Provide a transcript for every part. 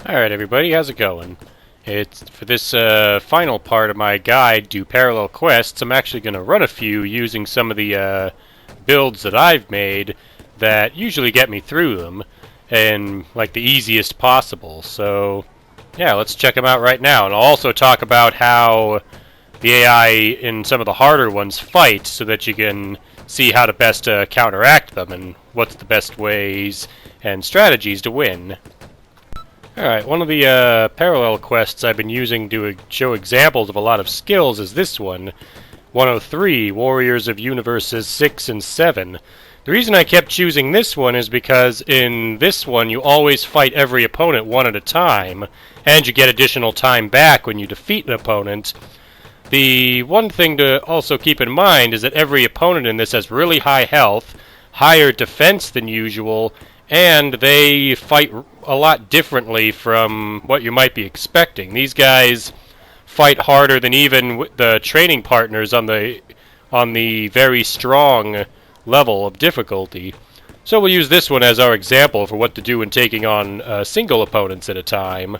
Alright everybody, how's it going? It's for this final part of my guide to parallel quests. I'm actually going to run a few using some of the builds that I've made that usually get me through them and like the easiest possible. So yeah, let's check them out right now. And I'll also talk about how the AI in some of the harder ones fight so that you can see how to best counteract them and what's the best ways and strategies to win. Alright, one of the parallel quests I've been using to show examples of a lot of skills is this one. 103, Warriors of Xenoverses 6 and 7. The reason I kept choosing this one is because in this one you always fight every opponent one at a time, and you get additional time back when you defeat an opponent. The one thing to also keep in mind is that every opponent in this has really high health, higher defense than usual, and they fight a lot differently from what you might be expecting. These guys fight harder than even the training partners on the very strong level of difficulty. So we'll use this one as our example for what to do when taking on single opponents at a time.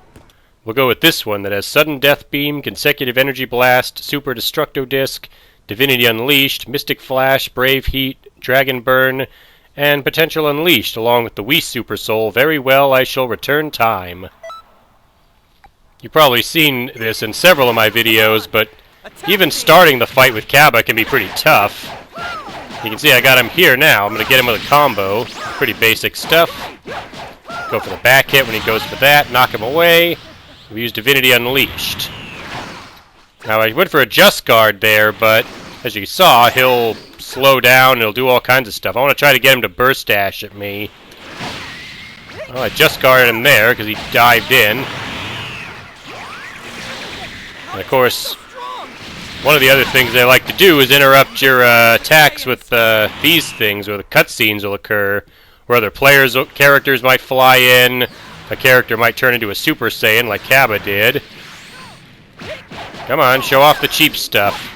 We'll go with this one that has Sudden Death Beam, Consecutive Energy Blast, Super Destructo Disc, Divinity Unleashed, Mystic Flash, Brave Heat, Dragon Burn, and Potential Unleashed, along with the Wii Super Soul. Very well, I shall return time. You've probably seen this in several of my videos, but even starting the fight with Kaba can be pretty tough. You can see I got him here now. I'm going to get him with a combo. Pretty basic stuff. Go for the back hit when he goes for that. Knock him away. We use Divinity Unleashed. Now I went for a Just Guard there, but as you saw, he'll slow down and he'll do all kinds of stuff. I want to try to get him to burst dash at me. Well, I Just Guarded him there because he dived in. And of course, one of the other things they like to do is interrupt your attacks with these things, where the cutscenes will occur, where other characters might fly in, a character might turn into a Super Saiyan like Kaba did. Come on, show off the cheap stuff.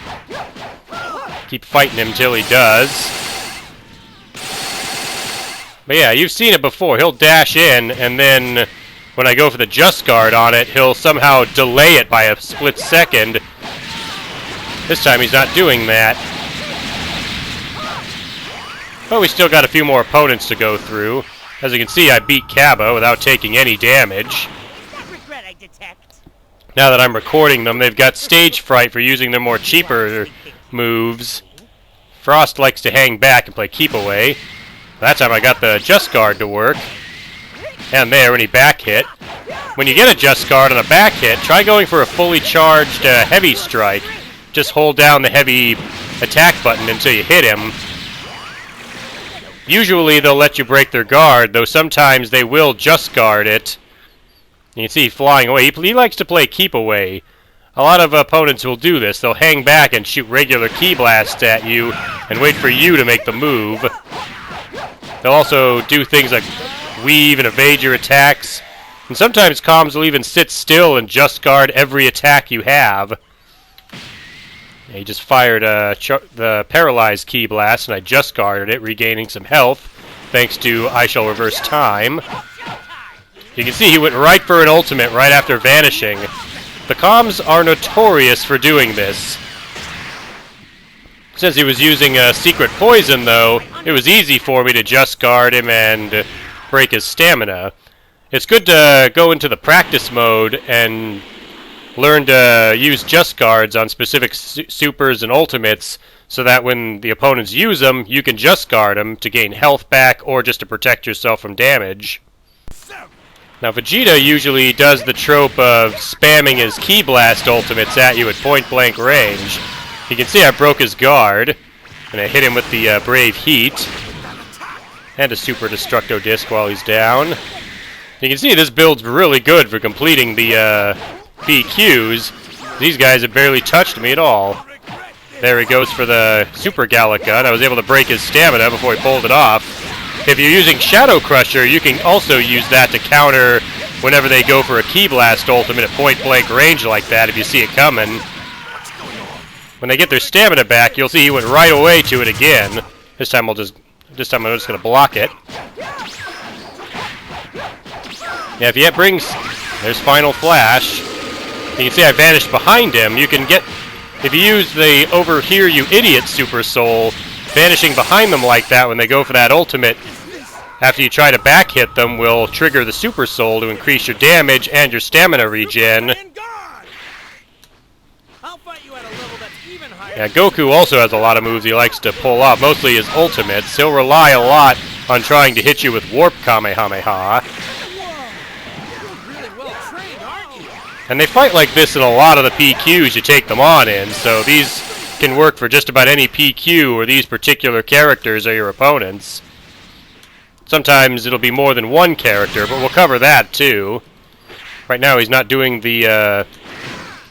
Keep fighting him till he does. But yeah, you've seen it before. He'll dash in, and then when I go for the Just Guard on it, he'll somehow delay it by a split second. This time he's not doing that. But we still got a few more opponents to go through. As you can see, I beat Kaba without taking any damage. Now that I'm recording them, they've got stage fright for using their more cheaper moves. Frost likes to hang back and play keep away. That time I got the Just Guard to work. And there when he back hit. When you get a Just Guard on a back hit, try going for a fully charged heavy strike. Just hold down the heavy attack button until you hit him. Usually they'll let you break their guard, though sometimes they will Just Guard it. You can see flying away. He likes to play keep away. A lot of opponents will do this. They'll hang back and shoot regular ki blasts at you and wait for you to make the move. They'll also do things like weave and evade your attacks. And sometimes comms will even sit still and Just Guard every attack you have. Yeah, he just fired the paralyzed ki blast, and I Just Guarded it, regaining some health, thanks to I shall reverse time. You can see he went right for an ultimate right after vanishing. The comms are notorious for doing this. Since he was using a secret poison, though, it was easy for me to Just Guard him and break his stamina. It's good to go into the practice mode and learn to use Just Guards on specific supers and ultimates so that when the opponents use them, you can Just Guard them to gain health back or just to protect yourself from damage. Now Vegeta usually does the trope of spamming his Ki Blast ultimates at you at point-blank range. You can see I broke his guard, and I hit him with the Brave Heat, and a Super Destructo Disc while he's down. You can see this build's really good for completing the BQs. These guys have barely touched me at all. There he goes for the Super Gallic Gun. I was able to break his stamina before he pulled it off. If you're using Shadow Crusher, you can also use that to counter whenever they go for a Ki Blast ultimate at point-blank range like that, if you see it coming. When they get their stamina back, you'll see he went right away to it again. This time I'm just going to block it. Yeah, if you bring There's Final Flash. You can see I vanished behind him. You can get, if you use the Over Here You Idiot Super Soul, vanishing behind them like that when they go for that ultimate, after you try to back hit them, will trigger the Super Soul to increase your damage and your stamina regen. Yeah, Goku also has a lot of moves he likes to pull off, mostly his ultimates. He'll rely a lot on trying to hit you with Warp Kamehameha. And they fight like this in a lot of the PQs you take them on in, so these can work for just about any PQ where these particular characters are your opponents. Sometimes it'll be more than one character, but we'll cover that too. Right now he's not doing the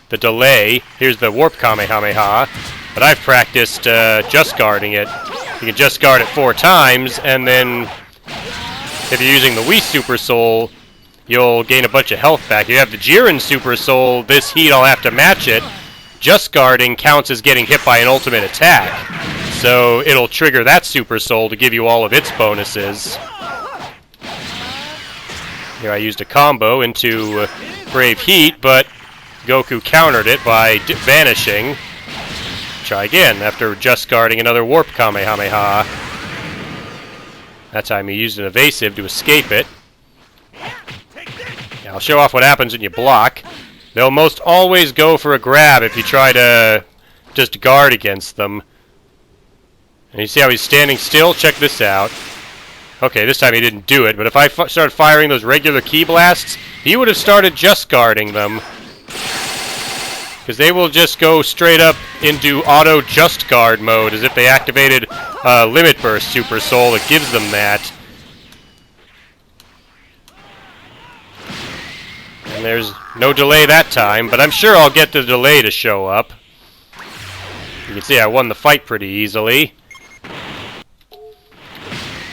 delay. Here's the Warp Kamehameha, but I've practiced just guarding it. You can just guard it 4 times, and then if you're using the Wii Super Soul, you'll gain a bunch of health back. You have the Jiren Super Soul, this heat I'll have to match it. Just guarding counts as getting hit by an ultimate attack. So it'll trigger that Super Soul to give you all of its bonuses. Here I used a combo into Brave Heat, but Goku countered it by vanishing. Try again after just guarding another Warp Kamehameha. That time he used an evasive to escape it. I'll show off what happens when you block. They'll most always go for a grab if you try to just guard against them. And you see how he's standing still? Check this out. Okay, this time he didn't do it, but if I started firing those regular Ki Blasts, he would have started just guarding them. Because they will just go straight up into auto just guard mode, as if they activated Limit Burst Super Soul. It gives them that. And there's no delay that time, but I'm sure I'll get the delay to show up. You can see I won the fight pretty easily.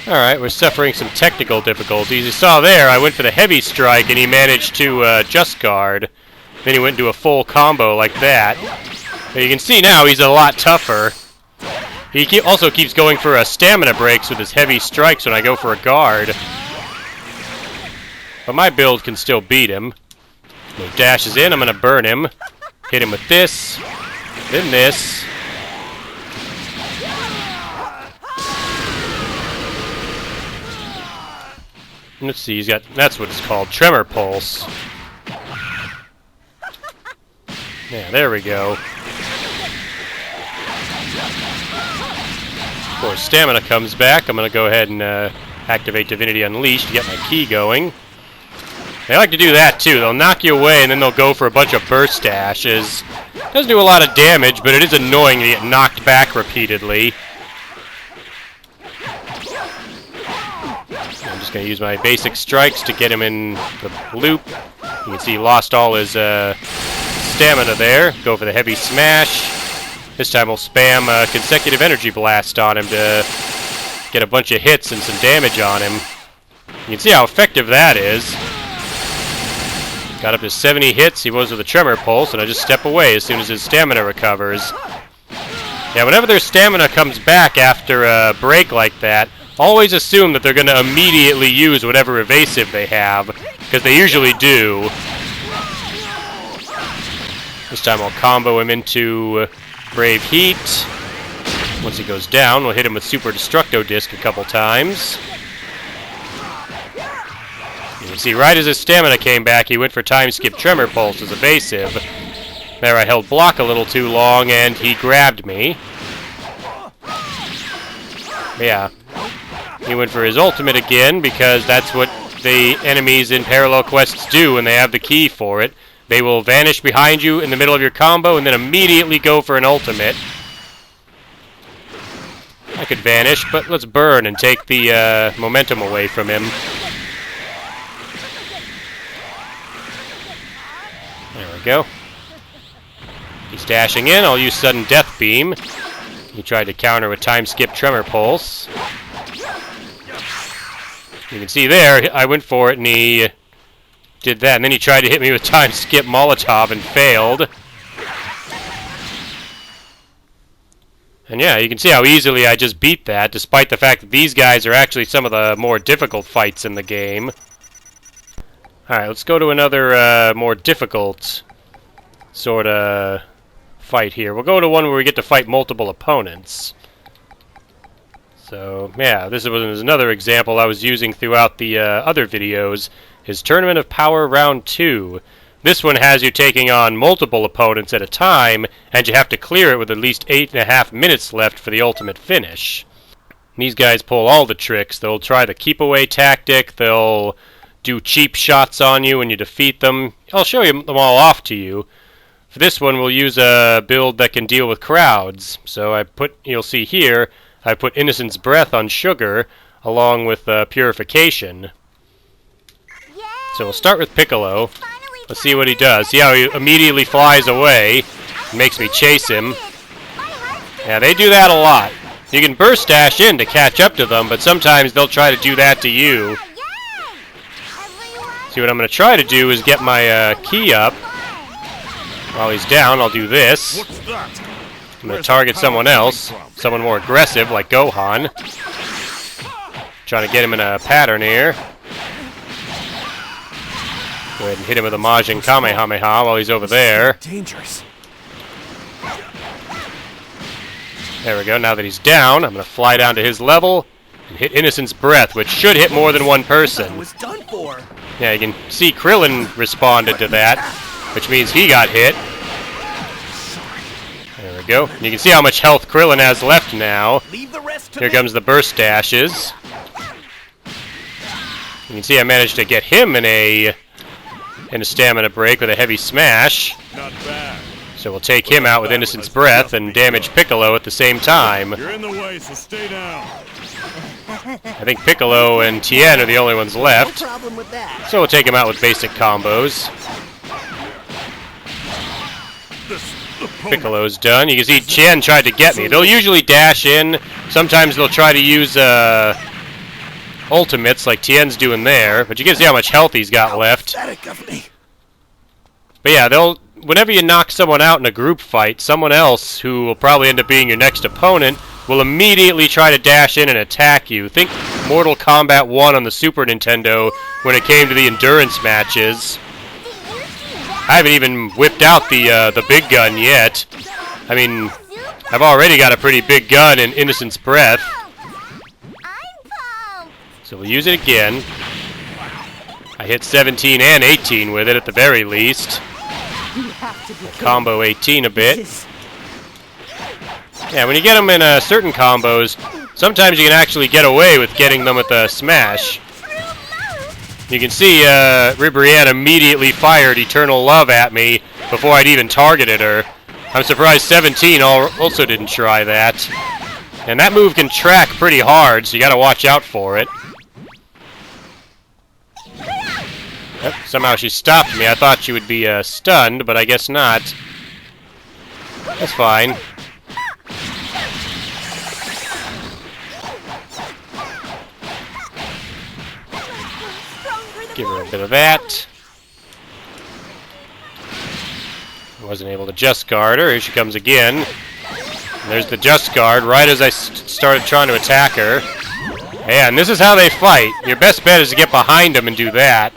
Alright, we're suffering some technical difficulties. You saw there, I went for the heavy strike and he managed to just guard. Then he went into a full combo like that. But you can see now he's a lot tougher. He also keeps going for stamina breaks with his heavy strikes when I go for a guard. But my build can still beat him. He dashes in, I'm going to burn him. Hit him with this, then this. Let's see, he's got, that's what it's called, Tremor Pulse. Yeah, there we go. Of course, stamina comes back. I'm going to go ahead and activate Divinity Unleashed to get my Ki going. They like to do that too. They'll knock you away and then they'll go for a bunch of burst dashes. Doesn't do a lot of damage, but it is annoying to get knocked back repeatedly. I'm just going to use my basic strikes to get him in the loop. You can see he lost all his stamina there. Go for the heavy smash. This time we'll spam consecutive energy blast on him to get a bunch of hits and some damage on him. You can see how effective that is. Got up to 70 hits. He was with a Tremor Pulse, and I just step away as soon as his stamina recovers. Yeah, whenever their stamina comes back after a break like that, always assume that they're going to immediately use whatever evasive they have, because they usually do. This time I'll combo him into Brave Heat. Once he goes down, we'll hit him with Super Destructo Disc a couple times. You can see right as his stamina came back, he went for Time Skip Tremor Pulse as evasive. There I held block a little too long and he grabbed me. Yeah. He went for his ultimate again because that's what the enemies in Parallel Quests do when they have the key for it. They will vanish behind you in the middle of your combo and then immediately go for an ultimate. I could vanish, but let's burn and take the momentum away from him. There we go. He's dashing in. I'll use Sudden Death Beam. He tried to counter with Time Skip Tremor Pulse. You can see there, I went for it and he did that. And then he tried to hit me with Time Skip Molotov and failed. And yeah, you can see how easily I just beat that, despite the fact that these guys are actually some of the more difficult fights in the game. Alright, let's go to another more difficult sort of fight here. We'll go to one where we get to fight multiple opponents. So, yeah, this was another example I was using throughout the other videos, is Tournament of Power Round 2. This one has you taking on multiple opponents at a time, and you have to clear it with at least 8.5 minutes left for the ultimate finish. These guys pull all the tricks. They'll try the keep-away tactic, they'll do cheap shots on you when you defeat them. I'll show them all off to you. For this one, we'll use a build that can deal with crowds. So you'll see here, I put Innocent's Breath on Sugar, along with Purification. So we'll start with Piccolo. Let's see what he does. See how he immediately flies away. Makes me chase him. Yeah, they do that a lot. You can burst dash in to catch up to them, but sometimes they'll try to do that to you. See, what I'm going to try to do is get my key up. While he's down, I'll do this. I'm going to target someone else. Someone more aggressive, like Gohan. Trying to get him in a pattern here. Go ahead and hit him with a Majin Kamehameha while he's over there. Dangerous. There we go. Now that he's down, I'm going to fly down to his level and hit Innocent's Breath, which should hit more than one person. Was done for. Yeah, you can see Krillin responded to that, which means he got hit. There we go. You can see how much health Krillin has left now. Here comes the burst dashes. You can see I managed to get him in a stamina break with a heavy smash. Not bad. So we'll take him out with Innocent's Breath and damage Piccolo at the same time. You're in the way, so stay down. I think Piccolo and Tien are the only ones left. No problem with that. So we'll take him out with basic combos. Piccolo's done. You can see Tien tried to get me. They'll usually dash in. Sometimes they'll try to use ultimates like Tien's doing there. But you can see how much health he's got left. But yeah, whenever you knock someone out in a group fight, someone else, who will probably end up being your next opponent, will immediately try to dash in and attack you. Think Mortal Kombat 1 on the Super Nintendo when it came to the endurance matches. I haven't even whipped out the big gun yet. I mean, I've already got a pretty big gun in Innocent's Breath. So we'll use it again. I hit 17 and 18 with it at the very least. Combo 18 a bit. Yeah, when you get them in certain combos, sometimes you can actually get away with getting them with a smash. You can see Ribrianne immediately fired Eternal Love at me before I'd even targeted her. I'm surprised 17 also didn't try that. And that move can track pretty hard, so you gotta watch out for it. Yep, somehow she stopped me. I thought she would be stunned, but I guess not. That's fine. Give her a bit of that. Wasn't able to just guard her. Here she comes again. And there's the just guard right as I started trying to attack her. Yeah, and this is how they fight. Your best bet is to get behind them and do that.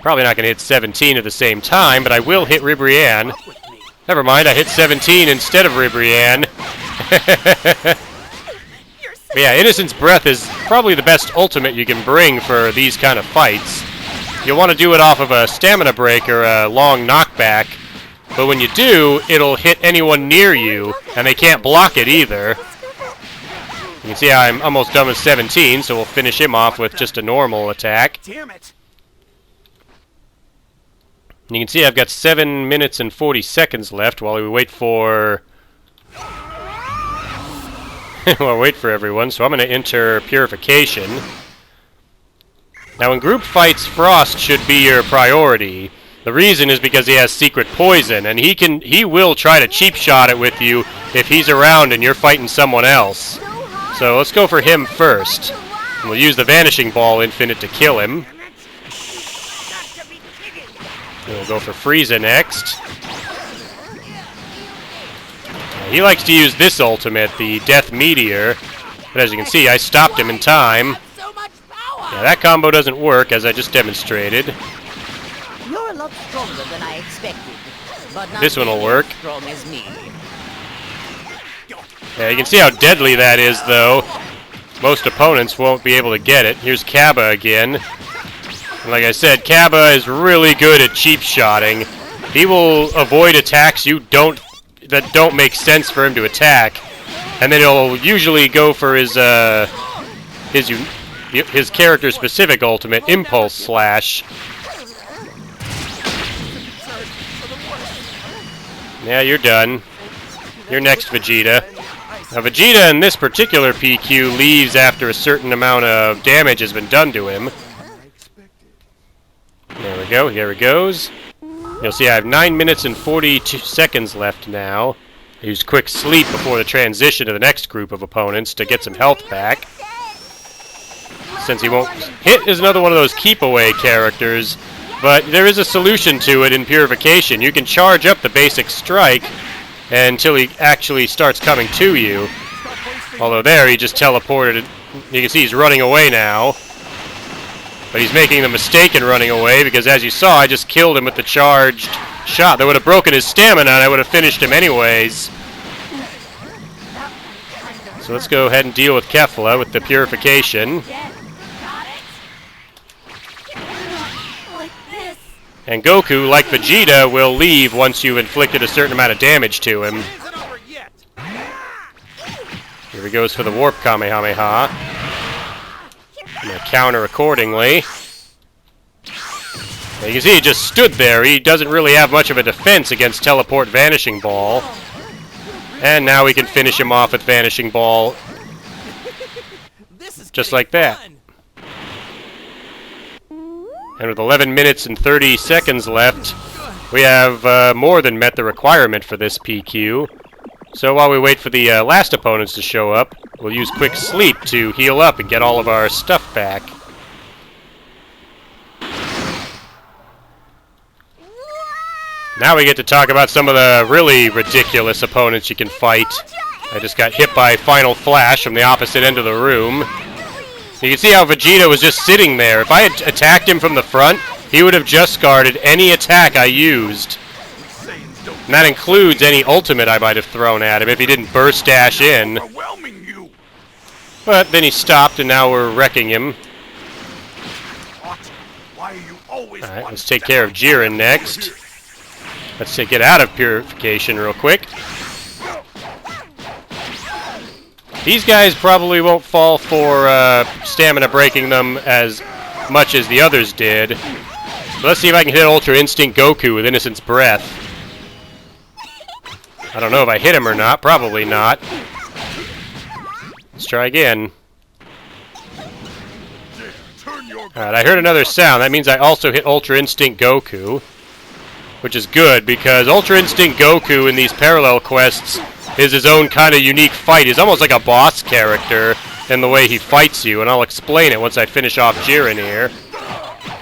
Probably not going to hit 17 at the same time, but I will hit Ribrianne. Never mind, I hit 17 instead of Ribrianne. But yeah, Innocent's Breath is probably the best ultimate you can bring for these kind of fights. You'll want to do it off of a stamina break or a long knockback, but when you do, it'll hit anyone near you, and they can't block it either. You can see how I'm almost done with 17, so we'll finish him off with just a normal attack. Damn it. You can see I've got 7 minutes and 40 seconds left while we wait for... Well, wait for everyone, so I'm going to enter Purification. Now, in group fights, Frost should be your priority. The reason is because he has secret poison, and he will try to cheap shot it with you if he's around and you're fighting someone else. So let's go for him first. And we'll use the Vanishing Ball Infinite to kill him. We'll go for Frieza next. He likes to use this ultimate, the Death Meteor. But as you can see, I stopped him in time. Now, that combo doesn't work, as I just demonstrated. You're a lot stronger than I expected, but not This one will nearly work. as strong as me. Yeah, you can see how deadly that is, though. Most opponents won't be able to get it. Here's Kaba again. And like I said, Kaba is really good at cheap shotting. He will avoid attacks that don't make sense for him to attack, and then he'll usually go for his character-specific ultimate, Impulse Slash. Yeah, you're done. You're next, Vegeta. Now, Vegeta in this particular PQ leaves after a certain amount of damage has been done to him. There we go, here he goes. You'll see I have 9 minutes and 42 seconds left now. I used quick sleep before the transition to the next group of opponents to get some health back. Since he won't... Hit is another one of those keep-away characters, but there is a solution to it in Purification. You can charge up the basic strike until he actually starts coming to you. Although there, he just teleported. You can see he's running away now. But he's making the mistake in running away because, as you saw, I just killed him with the charged shot. That would have broken his stamina and I would have finished him anyways. So let's go ahead and deal with Kefla with the Purification. And Goku, like Vegeta, will leave once you've inflicted a certain amount of damage to him. Here he goes for the Warp Kamehameha. I'm going to counter accordingly. Now you can see he just stood there. He doesn't really have much of a defense against Teleport Vanishing Ball. And now we can finish him off with Vanishing Ball. Just like that. And with 11 minutes and 30 seconds left, we have more than met the requirement for this PQ. So while we wait for the last opponents to show up, we'll use Quick Sleep to heal up and get all of our stuff back. Now we get to talk about some of the really ridiculous opponents you can fight. I just got hit by Final Flash from the opposite end of the room. You can see how Vegeta was just sitting there. If I had attacked him from the front, he would have just guarded any attack I used. And that includes any ultimate I might have thrown at him if he didn't burst dash in. But then he stopped and now we're wrecking him. Alright, let's take care of Jiren next. Let's get out of Purification real quick. These guys probably won't fall for stamina breaking them as much as the others did. So let's see if I can hit Ultra Instinct Goku with Innocent's Breath. I don't know if I hit him or not. Probably not. Let's try again. Alright, I heard another sound. That means I also hit Ultra Instinct Goku. Which is good, because Ultra Instinct Goku in these parallel quests is his own kind of unique fight. He's almost like a boss character in the way he fights you, and I'll explain it once I finish off Jiren here.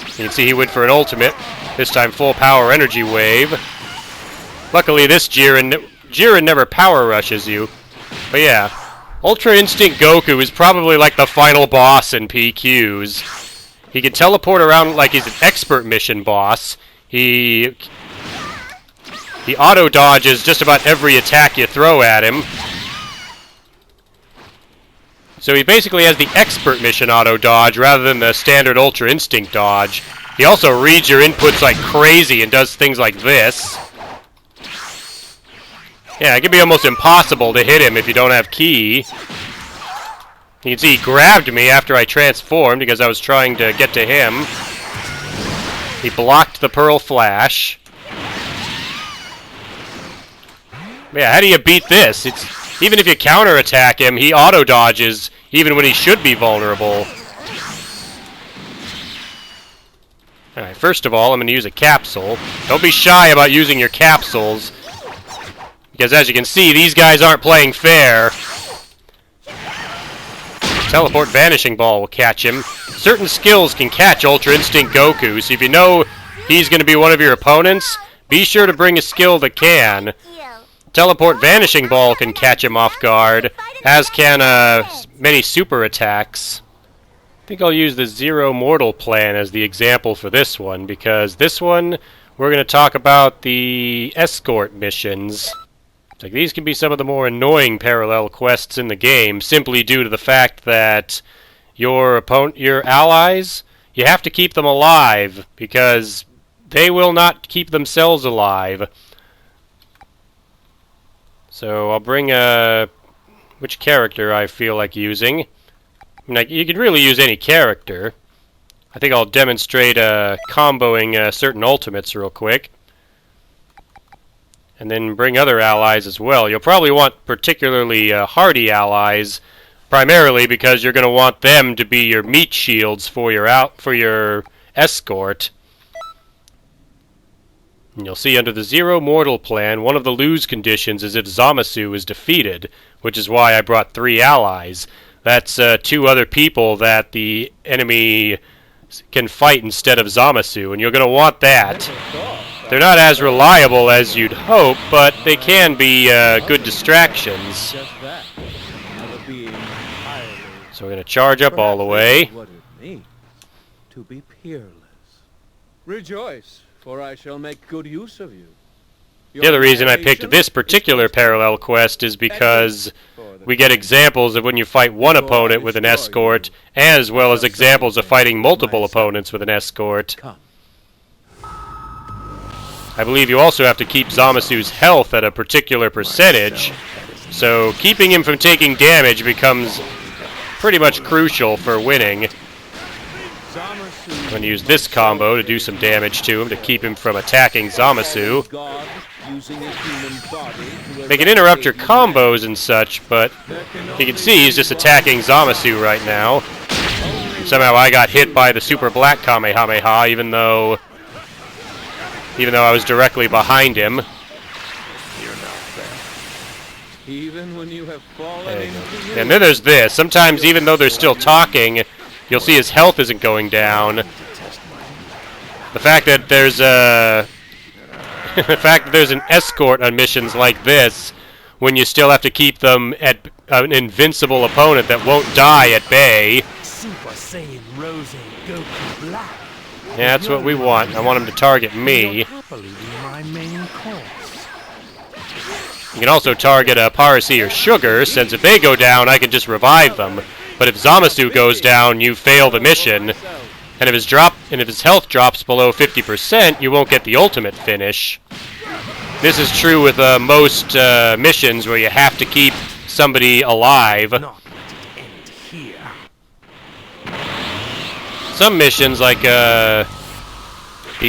You can see he went for an ultimate, this time full power energy wave. Luckily this Jiren never power rushes you. But yeah, Ultra Instinct Goku is probably like the final boss in PQs. He can teleport around like he's an expert mission boss. He auto-dodges just about every attack you throw at him. So he basically has the expert mission auto-dodge rather than the standard Ultra Instinct dodge. He also reads your inputs like crazy and does things like this. Yeah, it can be almost impossible to hit him if you don't have ki. You can see he grabbed me after I transformed because I was trying to get to him. He blocked the Pearl Flash. Yeah, how do you beat this? Even if you counterattack him, he auto-dodges even when he should be vulnerable. Alright, first of all, I'm going to use a capsule. Don't be shy about using your capsules. Because as you can see, these guys aren't playing fair. Teleport Vanishing Ball will catch him. Certain skills can catch Ultra Instinct Goku, so if you know he's going to be one of your opponents, be sure to bring a skill that can. Teleport Vanishing Ball can catch him off guard, as can many super attacks. I think I'll use the Zero Mortal plan as the example for this one, because this one, we're going to talk about the Escort missions. Like, these can be some of the more annoying parallel quests in the game, simply due to the fact that your allies, you have to keep them alive, because they will not keep themselves alive. So I'll bring which character I feel like using. I mean, you can really use any character. I think I'll demonstrate comboing certain ultimates real quick. And then bring other allies as well. You'll probably want particularly hardy allies, primarily because you're going to want them to be your meat shields for your escort. And you'll see under the Zero Mortal plan, one of the lose conditions is if Zamasu is defeated, which is why I brought 3 allies. That's 2 other people that the enemy can fight instead of Zamasu, and you're going to want that. They're not as reliable as you'd hope, but they can be good distractions. So we're going to charge up all the way. To be peerless. Rejoice, for I shall make good use of you. The other reason I picked this particular parallel quest is because we get examples of when you fight one opponent with an escort, as well as examples of fighting multiple opponents with an escort. I believe you also have to keep Zamasu's health at a particular percentage, so keeping him from taking damage becomes pretty much crucial for winning. I'm going to use this combo to do some damage to him to keep him from attacking Zamasu. They can interrupt your combos and such, but you can see he's just attacking Zamasu right now. And somehow I got hit by the Super Black Kamehameha, even though I was directly behind him. Even when you have fallen and then there's this. Sometimes, even though they're still talking, you'll see his health isn't going down. The fact that there's an escort on missions like this, when you still have to keep them at an invincible opponent that won't die at bay. Super Saiyan Rose Goku Black. Yeah, that's what we want. I want him to target me. You can also target Parasi or Sugar, since if they go down, I can just revive them. But if Zamasu goes down, you fail the mission. And if his health drops below 50%, you won't get the ultimate finish. This is true with most missions where you have to keep somebody alive. Some missions, like the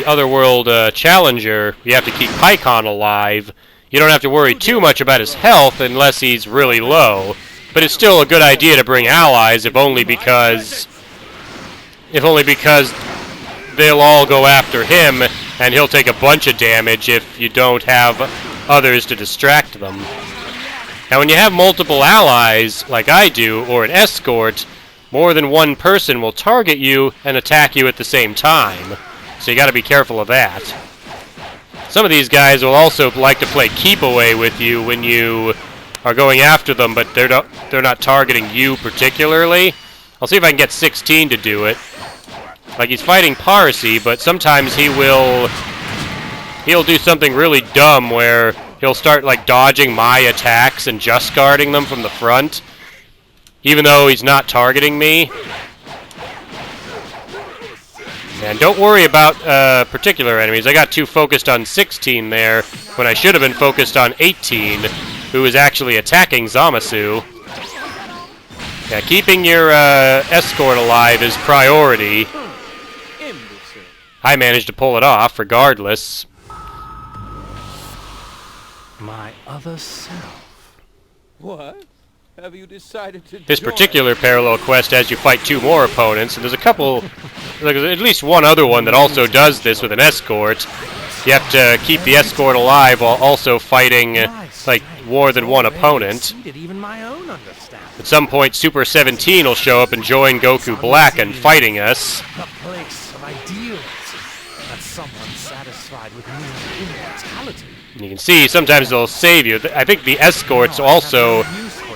Otherworld Challenger, you have to keep Pycon alive. You don't have to worry too much about his health unless he's really low. But it's still a good idea to bring allies, if only because they'll all go after him, and he'll take a bunch of damage if you don't have others to distract them. Now, when you have multiple allies, like I do, or an escort, more than one person will target you and attack you at the same time. So you gotta be careful of that. Some of these guys will also like to play keep away with you when you are going after them, but they're not targeting you particularly. I'll see if I can get 16 to do it. Like, he's fighting Parsi, but sometimes he'll do something really dumb where he'll start like dodging my attacks and just guarding them from the front, even though he's not targeting me. And don't worry about particular enemies. I got too focused on 16 there when I should have been focused on 18, who is actually attacking Zamasu. Yeah, keeping your escort alive is priority. I managed to pull it off, regardless. My other self. What? Have you decided to This particular parallel quest has you fight 2 more opponents, and there's at least one other one that also does this with an escort. You have to keep the escort alive while also fighting like more than one opponent. At some point, Super 17 will show up and join Goku Black in fighting us. The place of ideals. That someone satisfied with mere immortality. And you can see sometimes they'll save you. I think the escorts also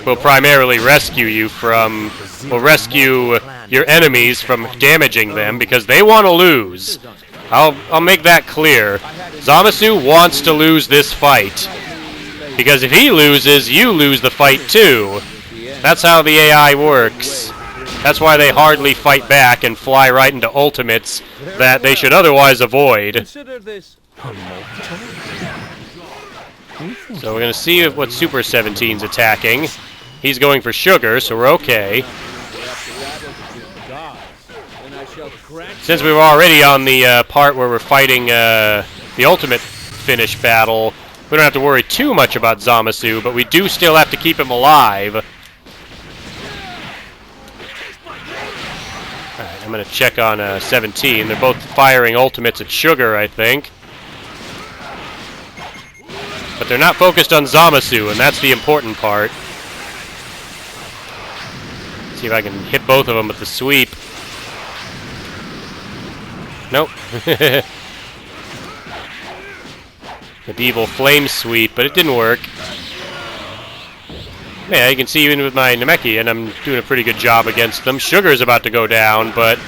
will primarily rescue you from, will rescue your enemies from damaging them because they want to lose. I'll make that clear. Zamasu wants to lose this fight. Because if he loses, you lose the fight too. That's how the AI works. That's why they hardly fight back and fly right into ultimates that they should otherwise avoid. Consider this So we're going to see what Super 17's attacking. He's going for sugar, so we're okay. Since we were already on the part where we're fighting the ultimate finish battle, we don't have to worry too much about Zamasu, but we do still have to keep him alive. Alright, I'm going to check on 17. They're both firing ultimates at Sugar, I think. But they're not focused on Zamasu, and that's the important part. See if I can hit both of them with the sweep. Nope. Medieval flame sweep, but it didn't work. Yeah, you can see even with my Namekian, I'm doing a pretty good job against them. Sugar's about to go down, but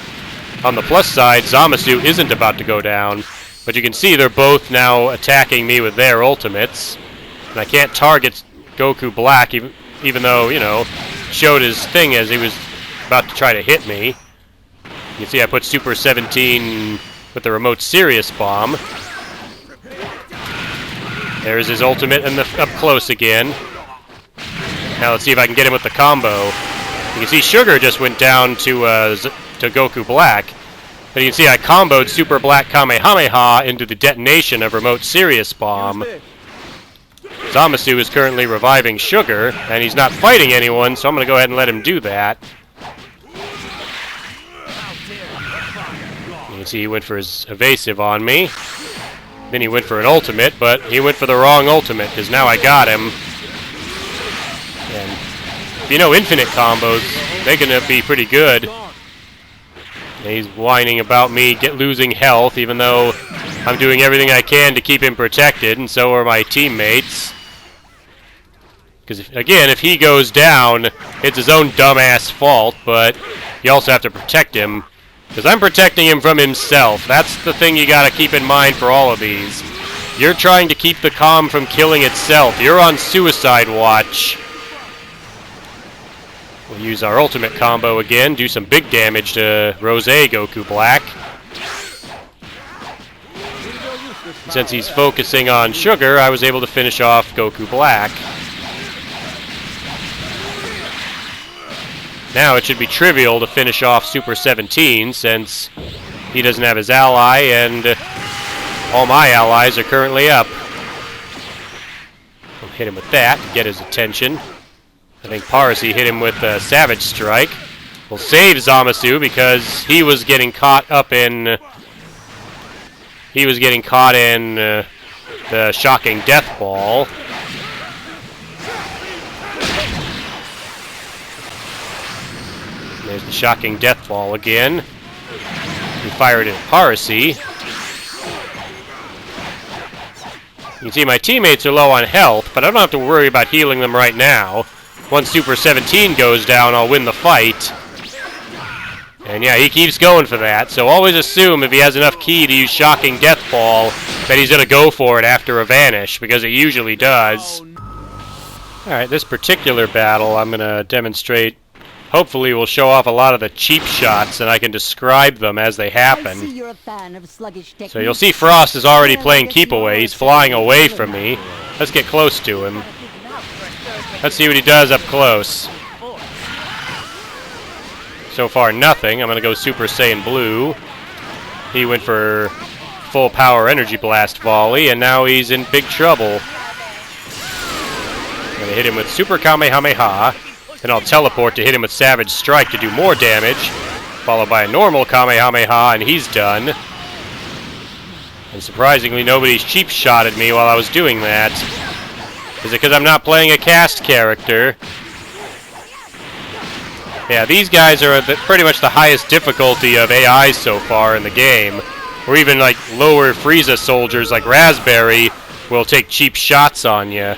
on the plus side, Zamasu isn't about to go down. But you can see they're both now attacking me with their ultimates. And I can't target Goku Black, even though, you know, showed his thing as he was about to try to hit me. You can see I put Super 17 with the remote Sirius bomb. There's his ultimate and up close again. Now let's see if I can get him with the combo. You can see Sugar just went down to Goku Black. But you can see I comboed Super Black Kamehameha into the detonation of remote Sirius bomb. Zamasu is currently reviving Sugar, and he's not fighting anyone, so I'm going to go ahead and let him do that. You can see he went for his evasive on me. Then he went for an ultimate, but he went for the wrong ultimate, because now I got him. And if you know infinite combos, they're going to be pretty good. And he's whining about me losing health, even though I'm doing everything I can to keep him protected, and so are my teammates. Because, again, if he goes down, it's his own dumbass fault, but you also have to protect him. Because I'm protecting him from himself. That's the thing you gotta keep in mind for all of these. You're trying to keep the comm from killing itself. You're on suicide watch. We'll use our ultimate combo again, do some big damage to Rose Goku Black. Since he's focusing on Sugar, I was able to finish off Goku Black. Now it should be trivial to finish off Super 17 since he doesn't have his ally and all my allies are currently up. I'll hit him with that to get his attention. I think Parsi hit him with a Savage Strike. We'll save Zamasu because he was getting caught up in... the shocking Death Ball. There's the shocking Death Ball again. We fired at Parsi. You can see my teammates are low on health, but I don't have to worry about healing them right now. Once Super 17 goes down, I'll win the fight. And yeah, he keeps going for that, so always assume if he has enough ki to use Shocking Death Ball, that he's going to go for it after a Vanish, because it usually does. Alright, this particular battle I'm going to demonstrate. Hopefully we'll show off a lot of the cheap shots, and I can describe them as they happen. So you'll see Frost is already playing Keep Away. He's flying away from me. Let's get close to him. Let's see what he does up close. So far, nothing. I'm going to go Super Saiyan Blue. He went for full power energy blast volley, and now he's in big trouble. I'm going to hit him with Super Kamehameha. Then I'll teleport to hit him with Savage Strike to do more damage, followed by a normal Kamehameha, and he's done. And surprisingly, nobody's cheap shotted me while I was doing that. Is it because I'm not playing a cast character? Yeah, these guys are pretty much the highest difficulty of AI so far in the game. Or even like lower Frieza soldiers like Raspberry will take cheap shots on you.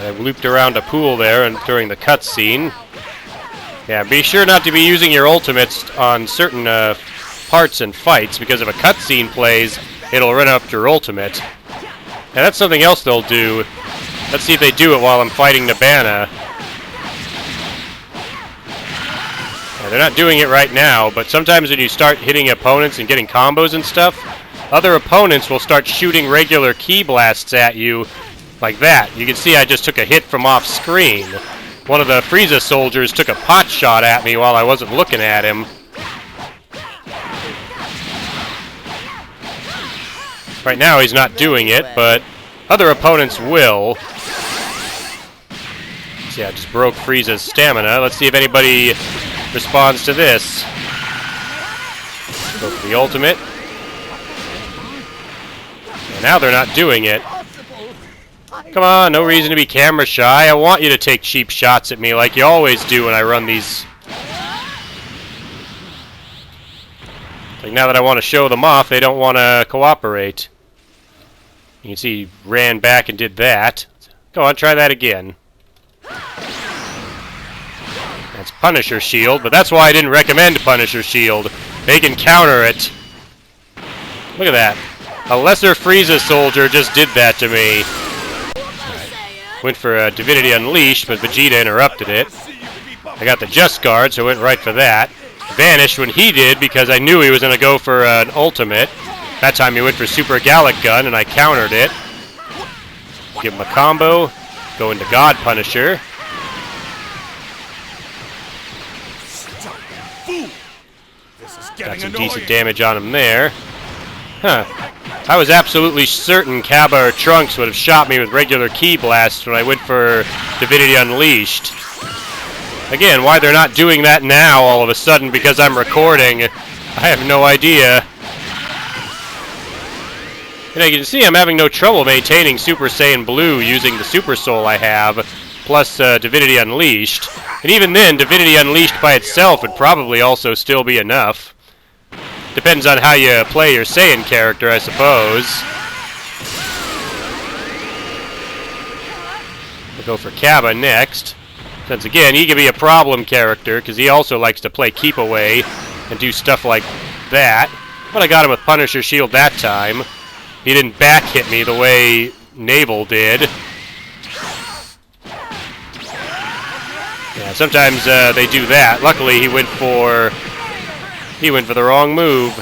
I looped around a pool there and during the cutscene. Yeah, be sure not to be using your ultimates on certain parts and fights, because if a cutscene plays, it'll run up your ultimate. And that's something else they'll do. Let's see if they do it while I'm fighting Nibbana. Yeah, they're not doing it right now, but sometimes when you start hitting opponents and getting combos and stuff, other opponents will start shooting regular ki blasts at you like that. You can see I just took a hit from off screen. One of the Frieza soldiers took a pot shot at me while I wasn't looking at him. Right now he's not doing it, but other opponents will. So yeah, just broke Frieza's stamina. Let's see if anybody responds to this. Go for the ultimate. And now they're not doing it. Come on, no reason to be camera shy. I want you to take cheap shots at me like you always do when I run these. Like now that I want to show them off, they don't want to cooperate. You can see he ran back and did that. Go on, try that again. That's Punisher Shield, but that's why I didn't recommend Punisher Shield. They can counter it. Look at that. A lesser Frieza soldier just did that to me. Right. Went for Divinity Unleashed, but Vegeta interrupted it. I got the Just Guard, so I went right for that. Vanished when he did because I knew he was going to go for an ultimate. That time he went for Super Gallic Gun, and I countered it. Give him a combo. Go into God Punisher. Got some decent damage on him there. Huh. I was absolutely certain Cabba or Trunks would have shot me with regular ki blasts when I went for Divinity Unleashed. Again, why they're not doing that now all of a sudden because I'm recording, I have no idea. And you can see I'm having no trouble maintaining Super Saiyan Blue using the Super Soul I have, plus Divinity Unleashed. And even then, Divinity Unleashed by itself would probably also still be enough. Depends on how you play your Saiyan character, I suppose. We'll go for Cabba next. Since again, he can be a problem character, because he also likes to play keep away and do stuff like that. But I got him with Punisher Shield that time. He didn't back hit me the way Naval did. Yeah, sometimes they do that. Luckily, he went for the wrong move.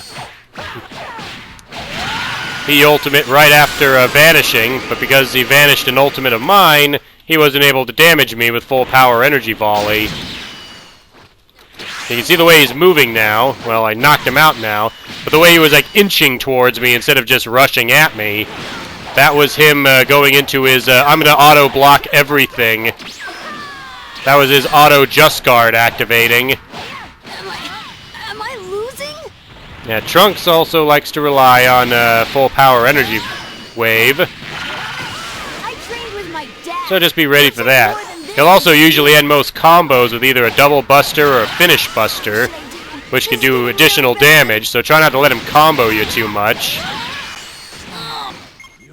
He ultimate right after vanishing, but because he vanished an ultimate of mine, he wasn't able to damage me with full power energy volley. You can see the way he's moving now. Well, I knocked him out now, but the way he was like inching towards me instead of just rushing at me, that was him going into his I'm gonna auto block everything. That was his auto Just Guard activating. Am I losing? Yeah, Trunks also likes to rely on full power energy wave. I trained with my dad. So just be ready for that. He'll also usually end most combos with either a double buster or a finish buster, which can do additional damage, so try not to let him combo you too much.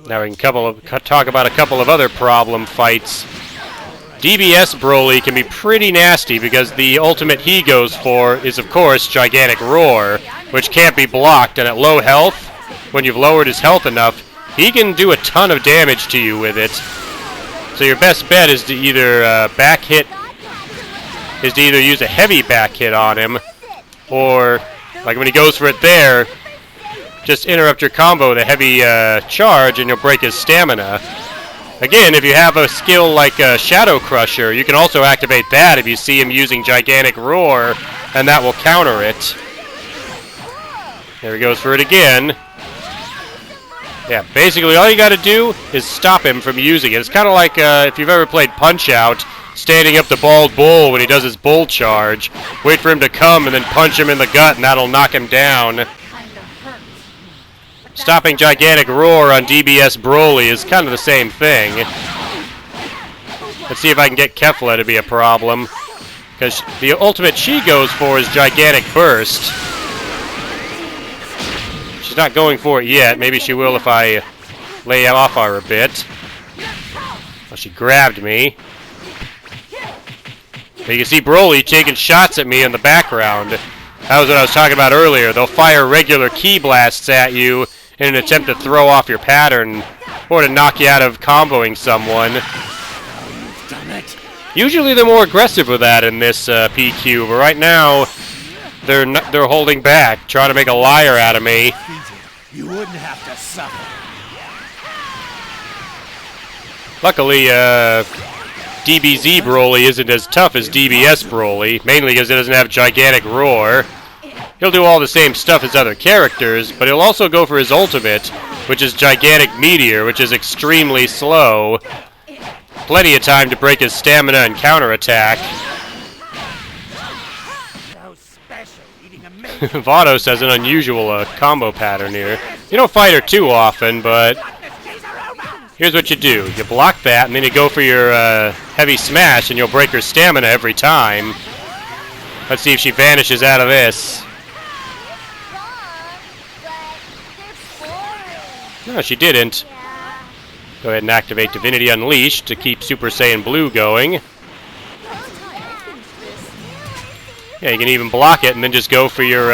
Now we can talk about a couple of other problem fights. DBS Broly can be pretty nasty because the ultimate he goes for is, of course, Gigantic Roar, which can't be blocked, and at low health, when you've lowered his health enough, he can do a ton of damage to you with it. So your best bet is to either use a heavy back hit on him, or, like when he goes for it there, just interrupt your combo with a heavy charge and you'll break his stamina. Again, if you have a skill like Shadow Crusher, you can also activate that if you see him using Gigantic Roar, and that will counter it. There he goes for it again. Yeah, basically all you gotta do is stop him from using it. It's kind of like if you've ever played Punch-Out, standing up to Bald Bull when he does his bull charge. Wait for him to come and then punch him in the gut, and that'll knock him down. Stopping Gigantic Roar on DBS Broly is kind of the same thing. Let's see if I can get Kefla to be a problem, because the ultimate she goes for is Gigantic Burst. She's not going for it yet. Maybe she will if I lay off her a bit. Well, she grabbed me. But you can see Broly taking shots at me in the background. That was what I was talking about earlier. They'll fire regular ki blasts at you in an attempt to throw off your pattern or to knock you out of comboing someone. Usually they're more aggressive with that in this PQ, but right now they're holding back, trying to make a liar out of me. You wouldn't have to suffer. Luckily, DBZ Broly isn't as tough as DBS Broly, mainly because it doesn't have gigantic roar. He'll do all the same stuff as other characters, but he'll also go for his ultimate, which is Gigantic Meteor, which is extremely slow. Plenty of time to break his stamina and counterattack. Vados has an unusual combo pattern here. You don't fight her too often, but here's what you do. You block that, and then you go for your heavy smash, and you'll break her stamina every time. Let's see if she vanishes out of this. No, she didn't. Go ahead and activate Divinity Unleashed to keep Super Saiyan Blue going. Yeah, you can even block it and then just go for your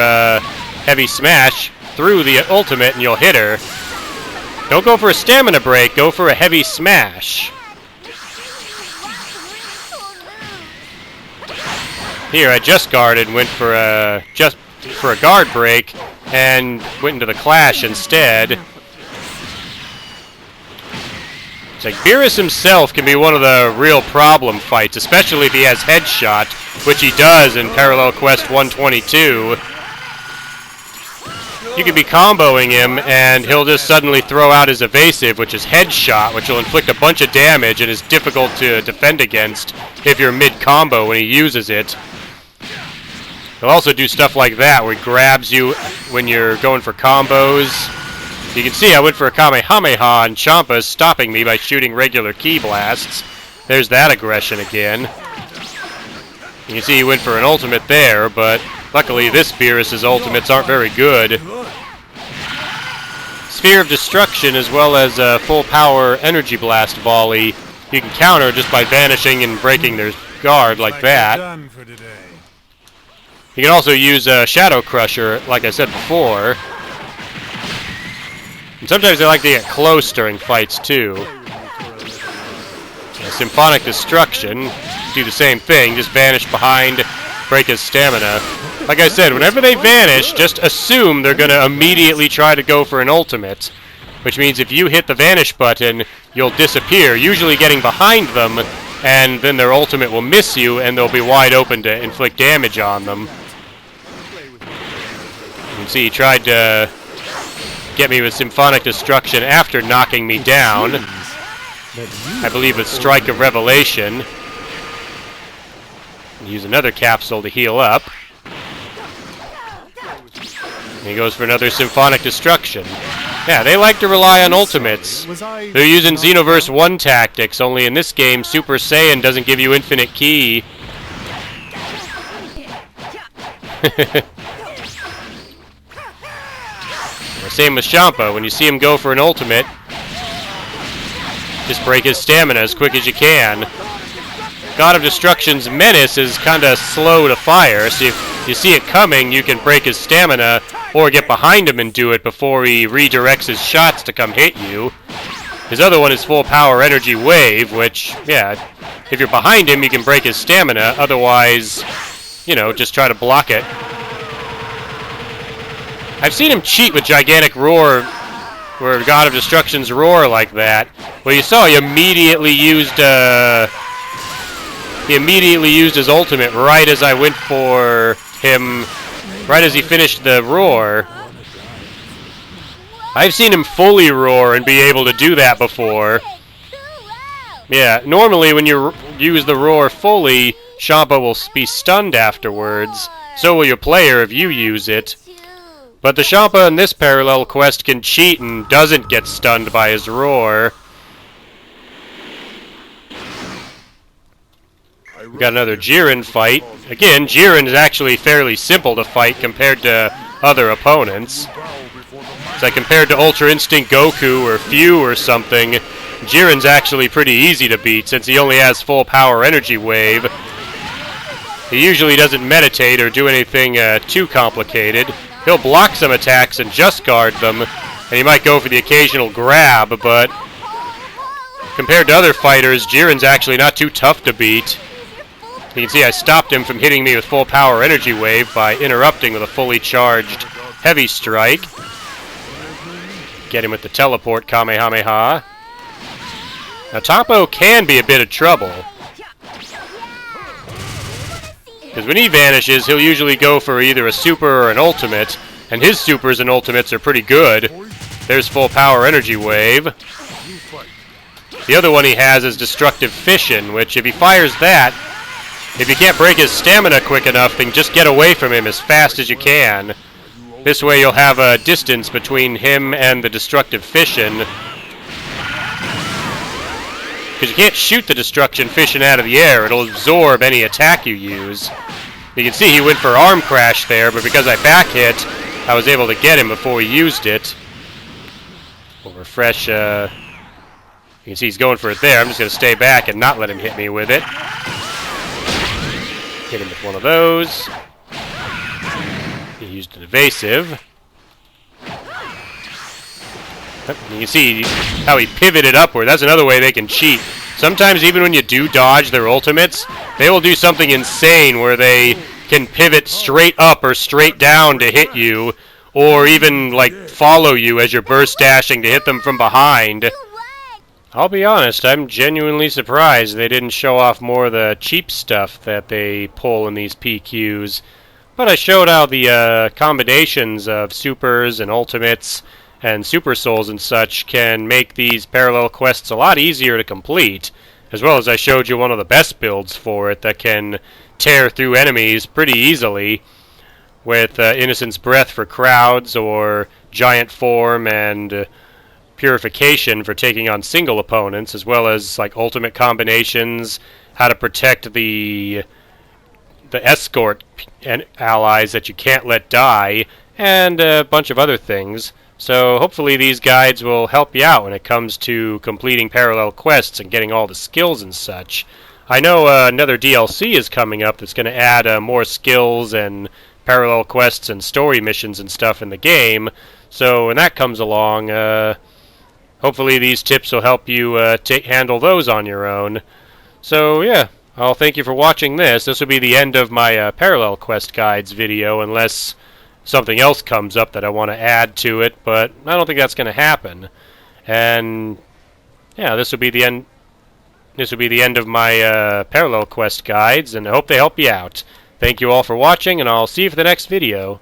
heavy smash through the ultimate and you'll hit her. Don't go for a stamina break, go for a heavy smash. Here, I just guarded and went for a guard break and went into the clash instead. It's like Beerus himself can be one of the real problem fights, especially if he has headshot, which he does in Parallel Quest 122. You can be comboing him, and he'll just suddenly throw out his evasive, which is headshot, which will inflict a bunch of damage and is difficult to defend against if you're mid-combo when he uses it. He'll also do stuff like that, where he grabs you when you're going for combos. You can see I went for a Kamehameha, and Champa's stopping me by shooting regular ki blasts. There's that aggression again. You can see he went for an ultimate there, but luckily this Beerus' ultimates aren't very good. Sphere of Destruction, as well as a full power energy blast volley, you can counter just by vanishing and breaking their guard like that. You can also use Shadow Crusher, like I said before. And sometimes they like to get close during fights, too. Symphonic Destruction, do the same thing, just vanish behind, break his stamina. Like I said, whenever they vanish, just assume they're going to immediately try to go for an ultimate. Which means if you hit the vanish button, you'll disappear, usually getting behind them, and then their ultimate will miss you, and they'll be wide open to inflict damage on them. You can see he tried to get me with Symphonic Destruction after knocking me down. I believe with Strike of Revelation. Use another capsule to heal up. And he goes for another Symphonic Destruction. Yeah, they like to rely on ultimates. They're using Xenoverse 1 tactics, only in this game, Super Saiyan doesn't give you infinite ki. Same with Champa. When you see him go for an ultimate, just break his stamina as quick as you can. God of Destruction's Menace is kind of slow to fire, so if you see it coming, you can break his stamina or get behind him and do it before he redirects his shots to come hit you. His other one is Full Power Energy Wave, which, yeah, if you're behind him, you can break his stamina. Otherwise, you know, just try to block it. I've seen him cheat with Gigantic Roar, where God of Destruction's Roar like that. Well, you saw he immediately used his ultimate right as I went for him, right as he finished the roar. I've seen him fully roar and be able to do that before. Yeah, normally when you use the roar fully, Champa will be stunned afterwards. So will your player if you use it. But the Champa in this parallel quest can cheat and doesn't get stunned by his roar. We got another Jiren fight. Again, Jiren is actually fairly simple to fight compared to other opponents. It's like compared to Ultra Instinct Goku or Few or something, Jiren's actually pretty easy to beat since he only has full power energy wave. He usually doesn't meditate or do anything too complicated. He'll block some attacks and just guard them, and he might go for the occasional grab, but compared to other fighters, Jiren's actually not too tough to beat. You can see I stopped him from hitting me with full power energy wave by interrupting with a fully charged heavy strike. Get him with the teleport Kamehameha. Now Toppo can be a bit of trouble, because when he vanishes, he'll usually go for either a super or an ultimate, and his supers and ultimates are pretty good. There's full power energy wave. The other one he has is destructive fission, which if he fires that, if you can't break his stamina quick enough, then just get away from him as fast as you can. This way you'll have a distance between him and the destructive fission, because you can't shoot the destruction fission out of the air. It'll absorb any attack you use. You can see he went for arm crash there, but because I back hit, I was able to get him before he used it. We'll refresh. You can see he's going for it there. I'm just going to stay back and not let him hit me with it. Hit him with one of those. He used an evasive. You can see how he pivoted upward. That's another way they can cheat. Sometimes even when you do dodge their ultimates, they will do something insane where they can pivot straight up or straight down to hit you, or even like follow you as you're burst dashing to hit them from behind. I'll be honest, I'm genuinely surprised they didn't show off more of the cheap stuff that they pull in these PQs. But I showed how the combinations of supers and ultimates and super souls and such can make these parallel quests a lot easier to complete, as well as I showed you one of the best builds for it that can tear through enemies pretty easily with Innocent's Breath for crowds, or Giant Form and Purification for taking on single opponents, as well as like ultimate combinations, how to protect the Escort and allies that you can't let die, and a bunch of other things. So hopefully these guides will help you out when it comes to completing parallel quests and getting all the skills and such. I know another DLC is coming up that's going to add more skills and parallel quests and story missions and stuff in the game. So when that comes along, hopefully these tips will help you handle those on your own. So yeah, I'll thank you for watching this. This will be the end of my parallel quest guides video, unless something else comes up that I want to add to it, but I don't think that's going to happen. And yeah, this will be the end. This will be the end of my parallel quest guides, and I hope they help you out. Thank you all for watching, and I'll see you for the next video.